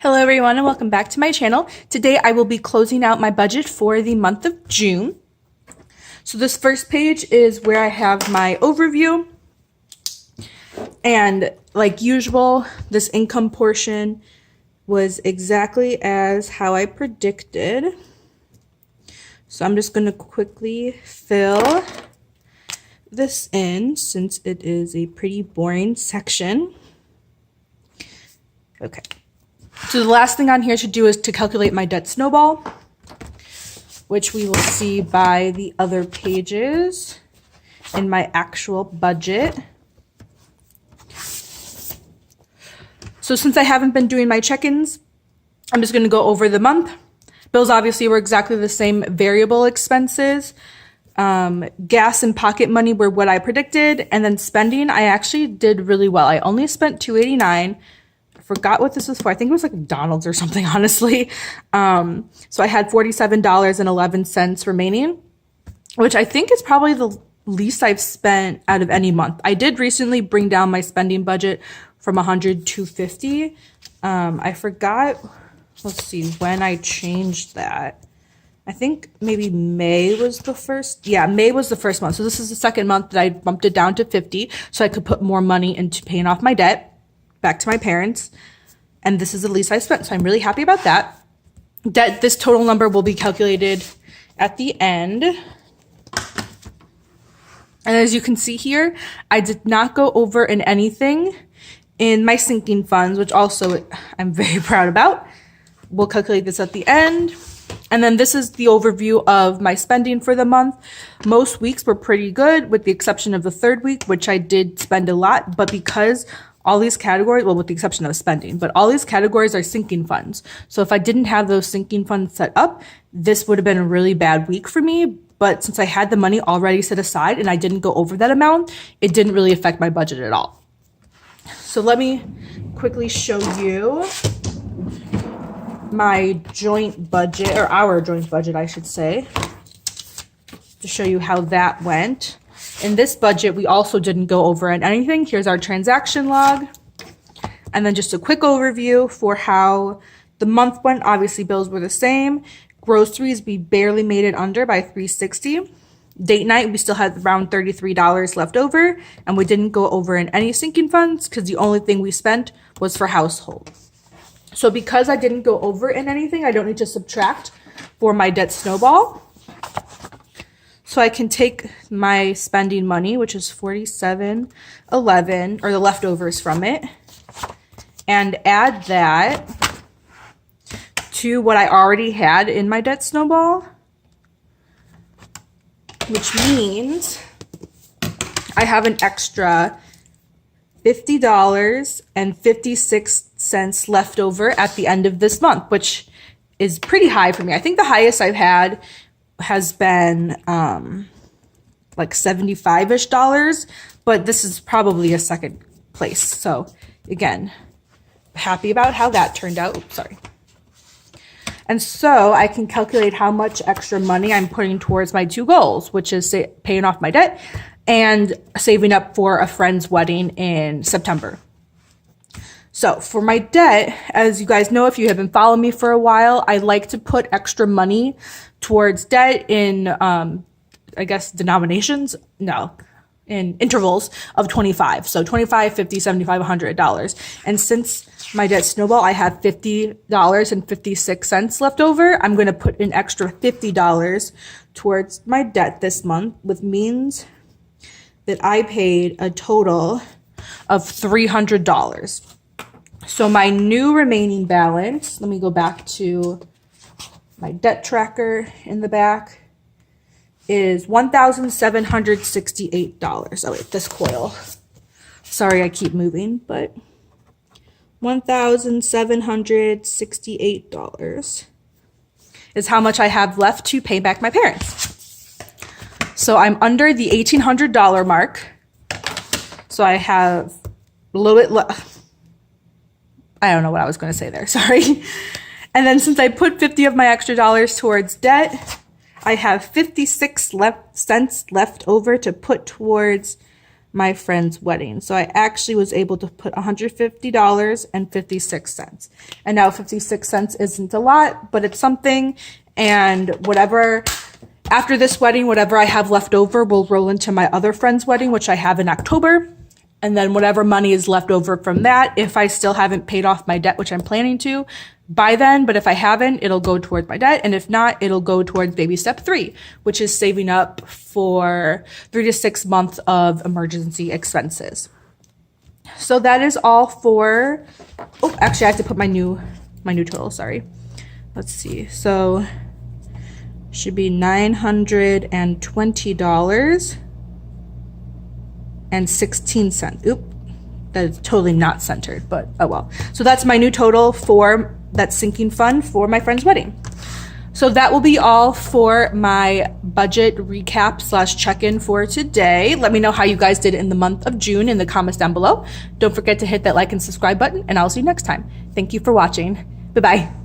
Hello everyone and welcome back to my channel. Today I will be closing out my budget for the month of June. So this first page is where I have my overview, and like usual, this income portion was exactly as how I predicted. So I'm just going to quickly fill this in since it is a pretty boring section. Okay. So the last thing on here to do is to calculate my debt snowball, which we will see by the other pages in my actual budget. So since I haven't been doing my check-ins, I'm just going to go over the month. Bills obviously were exactly the same. Variable expenses, gas and pocket money were what I predicted, and then spending, I actually did really well. I only spent $289. Forgot what this was for. I think it was like McDonald's or something, honestly. So I had $47.11 remaining, which I think is probably the least I've spent out of any month. I did recently bring down my spending budget from $100 to $50. I forgot, let's see, when I changed that. I think maybe May was the first. Yeah, May was the first month. So this is the second month that I bumped it down to $50 so I could put more money into paying off my debt back to my parents, and this is the least I spent, so I'm really happy about that. This total number will be calculated at the end. And as you can see here, I did not go over in anything in my sinking funds, which also I'm very proud about. We'll calculate this at the end. And then this is the overview of my spending for the month. Most weeks were pretty good, with the exception of the third week, which I did spend a lot, but because all these categories, well, with the exception of spending, but all these categories are sinking funds. So if I didn't have those sinking funds set up, this would have been a really bad week for me. But since I had the money already set aside and I didn't go over that amount, it didn't really affect my budget at all. So let me quickly show you my joint budget, or our joint budget, I should say, to show you how that went. In this budget, we also didn't go over on anything. Here's our transaction log. And then just a quick overview for how the month went. Obviously, bills were the same. Groceries, we barely made it under by $360. Date night, we still had around $33 left over. And we didn't go over in any sinking funds because the only thing we spent was for household. So because I didn't go over in anything, I don't need to subtract for my debt snowball. So I can take my spending money, which is $47.11, or the leftovers from it, and add that to what I already had in my debt snowball, which means I have an extra $50.56 left over at the end of this month, which is pretty high for me. I think the highest I've had has been like $75-ish, but this is probably a second place. So again, happy about how that turned out. Oops, sorry. And so I can calculate how much extra money I'm putting towards my two goals, which is paying off my debt and saving up for a friend's wedding in September. So for my debt, as you guys know, if you have been following me for a while, I like to put extra money towards debt in, I guess, denominations? No, in intervals of 25. So 25, 50, 75, $100. And since my debt snowball, I have $50.56 left over. I'm going to put an extra $50 towards my debt this month, which means that I paid a total of $300. So my new remaining balance, let me go back to my debt tracker in the back, is $1,768. Oh wait, this coil. Sorry, I keep moving, but $1,768 is how much I have left to pay back my parents. So I'm under the $1,800 mark. So I have a little bit left. I don't know what I was going to say there. Sorry. And then since I put 50 of my extra dollars towards debt, I have 56 cents left over to put towards my friend's wedding. So I actually was able to put $150.56. And now 56 cents isn't a lot, but it's something. And whatever, after this wedding, whatever I have left over will roll into my other friend's wedding, which I have in October. And then whatever money is left over from that, if I still haven't paid off my debt, which I'm planning to by then, but if I haven't, it'll go towards my debt. And if not, it'll go towards baby step 3, which is saving up for 3 to 6 months of emergency expenses. So that is all for, oh, actually I have to put my new total, sorry. Let's see. So should be $920.16. Oop, that is totally not centered, but oh well. So that's my new total for that sinking fund for my friend's wedding. So that will be all for my budget recap / check-in for today. Let me know how you guys did in the month of June in the comments down below. Don't forget to hit that like and subscribe button, and I'll see you next time. Thank you for watching. Bye-bye.